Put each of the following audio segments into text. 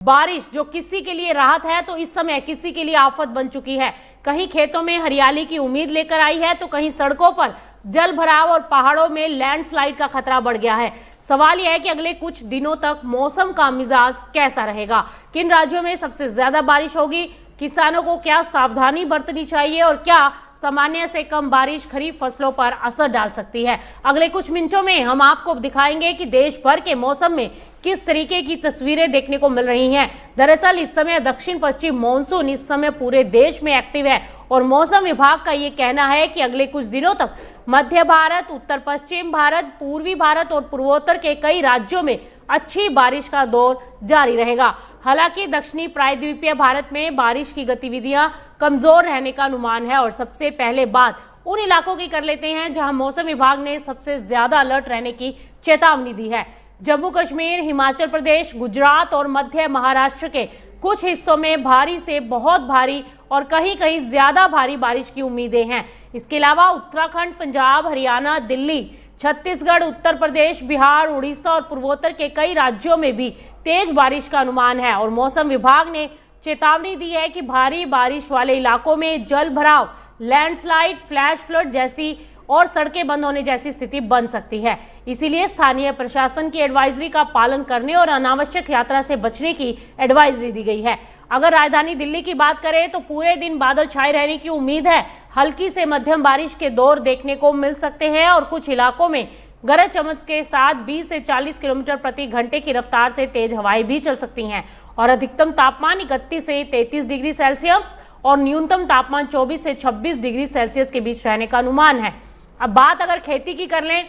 बारिश जो किसी के लिए राहत है तो इस समय किसी के लिए आफत बन चुकी है। कहीं खेतों में हरियाली की उम्मीद लेकर आई है तो कहीं सड़कों पर जल भराव और पहाड़ों में लैंडस्लाइड का खतरा बढ़ गया है। सवाल यह है कि अगले कुछ दिनों तक मौसम का मिजाज कैसा रहेगा, किन राज्यों में सबसे ज्यादा बारिश होगी, किसानों को क्या सावधानी बरतनी चाहिए और क्या सामान्य से कम बारिश खरीफ फसलों पर असर डाल सकती है। अगले कुछ मिनटों में हम आपको दिखाएंगे कि देश भर के मौसम में किस तरीके की तस्वीरें देखने को मिल रही हैं। दरअसल इस समय दक्षिण पश्चिम मानसून इस समय पूरे देश में एक्टिव है और मौसम विभाग का ये कहना है कि अगले कुछ दिनों तक मध्य भारत, उत्तर पश्चिम भारत, पूर्वी भारत और पूर्वोत्तर के कई राज्यों में अच्छी बारिश का दौर जारी रहेगा। हालांकि दक्षिणी प्रायद्वीपीय भारत में बारिश की गतिविधियां कमजोर रहने का अनुमान है और सबसे पहले बात उन इलाकों की कर लेते हैं जहां मौसम विभाग ने सबसे ज्यादा अलर्ट रहने की चेतावनी दी है। जम्मू कश्मीर, हिमाचल प्रदेश, गुजरात और मध्य महाराष्ट्र के कुछ हिस्सों में भारी से बहुत भारी और कहीं कहीं ज्यादा भारी बारिश की उम्मीदें हैं। इसके अलावा उत्तराखंड, पंजाब, हरियाणा, दिल्ली, छत्तीसगढ़, उत्तर प्रदेश, बिहार, उड़ीसा और पूर्वोत्तर के कई राज्यों में भी तेज बारिश का अनुमान है और मौसम विभाग ने चेतावनी दी है कि भारी बारिश वाले इलाकों में जल भराव, लैंडस्लाइड, फ्लैश फ्लड जैसी और सड़कें बंद होने जैसी स्थिति बन सकती है। इसीलिए स्थानीय प्रशासन की एडवाइजरी का पालन करने और अनावश्यक यात्रा से बचने की एडवाइजरी दी गई है। अगर राजधानी दिल्ली की बात करें तो पूरे दिन बादल छाए रहने की उम्मीद है। हल्की से मध्यम बारिश के दौर देखने को मिल सकते हैं और कुछ इलाकों में गरज चमक के साथ 20 से 40 किलोमीटर प्रति घंटे की रफ्तार से तेज हवाएं भी चल सकती हैं और अधिकतम तापमान 31 से 33 डिग्री सेल्सियस और न्यूनतम तापमान 24 से 26 डिग्री सेल्सियस के बीच रहने का अनुमान है। अब बात अगर खेती की कर लें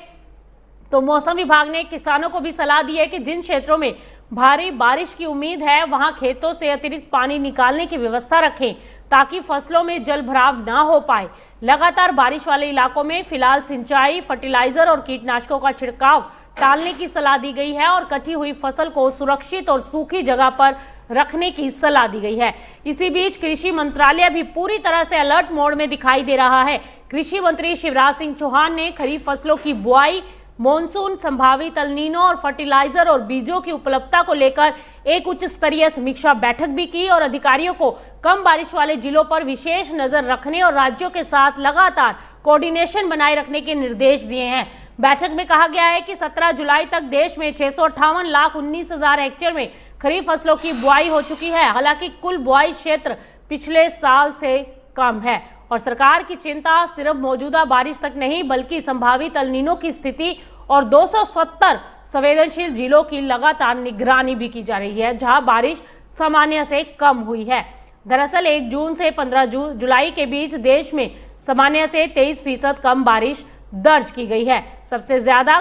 तो मौसम विभाग ने किसानों को भी सलाह दी है कि जिन क्षेत्रों में भारी बारिश की उम्मीद है वहां खेतों से अतिरिक्त पानी निकालने की व्यवस्था रखें ताकि फसलों में जल भराव ना हो पाए। लगातार बारिश वाले इलाकों में फिलहाल सिंचाई, फर्टिलाइजर और कीटनाशकों का छिड़काव टालने की सलाह दी गई है और कटी हुई फसल को सुरक्षित और सूखी जगह पर रखने की सलाह दी गई है। इसी बीच कृषि मंत्रालय भी पूरी तरह से अलर्ट मोड में दिखाई दे रहा है। कृषि मंत्री शिवराज सिंह चौहान ने खरीफ फसलों की बुआई, मॉनसून, संभावित एल नीनो और फर्टिलाइजर और बीजों की उपलब्धता को लेकर एक उच्च स्तरीय समीक्षा बैठक भी की और अधिकारियों को कम बारिश वाले जिलों पर विशेष नजर रखने और राज्यों के साथ लगातार कोऑर्डिनेशन बनाए रखने के निर्देश दिए हैं। बैठक में कहा गया है कि 17 जुलाई तक देश में 658,19,000 हेक्टेयर में खरीफ फसलों की बुआई हो चुकी है। हालांकि कुल बुआई क्षेत्र पिछले साल से कम है और सरकार की चिंता सिर्फ मौजूदा बारिश तक नहीं बल्कि संभावित एल नीनो की स्थिति और 270 संवेदनशील जिलों की लगातार निगरानी भी की जा रही है जहां बारिश सामान्य से कम हुई है। दरअसल 1 जून से 15 जुलाई के बीच देश में सामान्य से 23% कम बारिश दर्ज की गई है। सबसे ज्यादा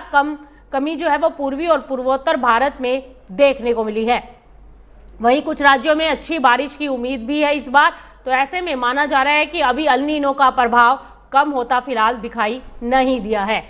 कमी जो है वो पूर्वी और पूर्वोत्तर भारत में देखने को मिली है। वहीं कुछ राज्यों में अच्छी बारिश की उम्मीद भी है इस बार, तो ऐसे में माना जा रहा है कि अभी एल नीनो का प्रभाव कम होता फिलहाल दिखाई नहीं दिया है।